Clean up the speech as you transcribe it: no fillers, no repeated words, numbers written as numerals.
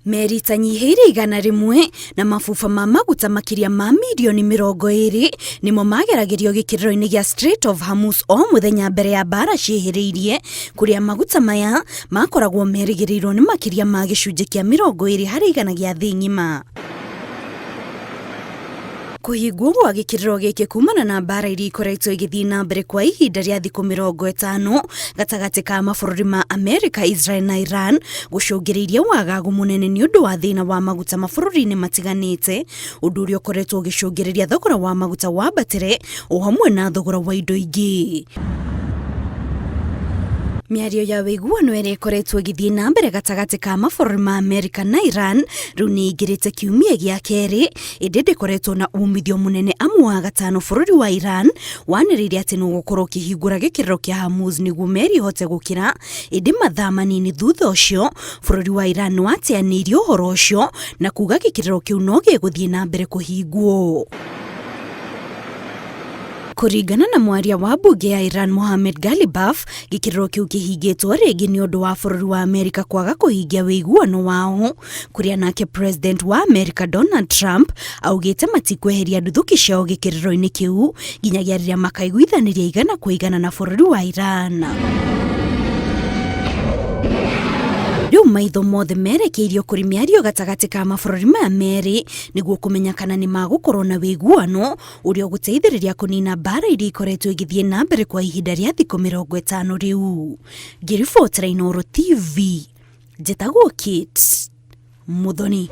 Meeri tanyiheire 100 na mafufa ma maguta makiria ma milioni 20 nimo mageragerio gĩkĩro-inĩ gĩa Strait of Hormuz o muthenya mbere ya bara ciĩhĩrĩirie kuria maguta maya makoragwo merĩgĩrĩirwo nĩ makiria ma gĩcunjĩ kĩa 20 harĩ igana gĩa thĩ ng'ima. Kũhingwo gwa gĩkĩro gĩkĩ kumana na bara iria ikoretwo igĩthiĩ na mbere kwa ihinda rĩa thikũ 50 gatagatĩ ka mabũrũri ma Amerika, Israel na Iran gũcũngĩrĩirie wagagu mũnene nĩ ũndũ wa thĩna wa maguta mabũrũri-inĩ matiganĩte, ũndũ ũrĩa ũkoretwo ũgĩcũngĩrĩria thogora wa maguta wambatĩre o hamwe na thogora wa indo ingĩ. Mĩario ya wĩiguano ĩrĩa ĩkoretwo ĩgĩthiĩ na mbere gatagatĩ ka mabũrũri ma Amerika na Iran rĩu nĩ ĩingĩrĩte kiumia gĩa kerĩ, ĩndĩ ndĩkoretwo na umithio mũnene. Amu wa gatano bũrũri wa Iran wanĩrĩire atĩ nĩ ũgũkorwo ũkĩhingũra gĩkĩro kĩa Hormuz nĩguo meri ĩhote gũkĩra, ĩndĩ mathaa manini thutha ũcio bũrũri wa Iran nĩwateanĩirie ũhoro ũcio na kuga gĩkĩro kĩu no gĩgũthiĩ na mbere kũhingwo. Kũringana na mwaria wa bunge ya Iran Mohammed Ghalibaf, gĩkĩro kĩu kĩhingĩtwo rĩngĩ nĩ ũndũ wa bũrũri wa Amerika kwaga kũhingia wĩiguano wao, kũrĩa nake President wa Amerika Donald Trump augĩte matikweheria nduthũki ciao gĩkĩro-inĩ kĩu nginyagia rĩrĩa makaiguithanĩria igana kwa igana na bũrũri wa Iran. Rĩu maitho mothe merekeirio kũrĩ mĩario gatagatĩ ka mabũrũri maya merĩ nĩguo kũmenya kana nĩ magũkorwo na wĩiguano ũrĩa ũgũteithĩrĩria kũnina bara iria ikoretwo igĩthiĩ na mbere kwa ihinda rĩa thikũ 50 rĩu. Ngĩribotera Inooro TV, njĩtagwo Kate Muthoni.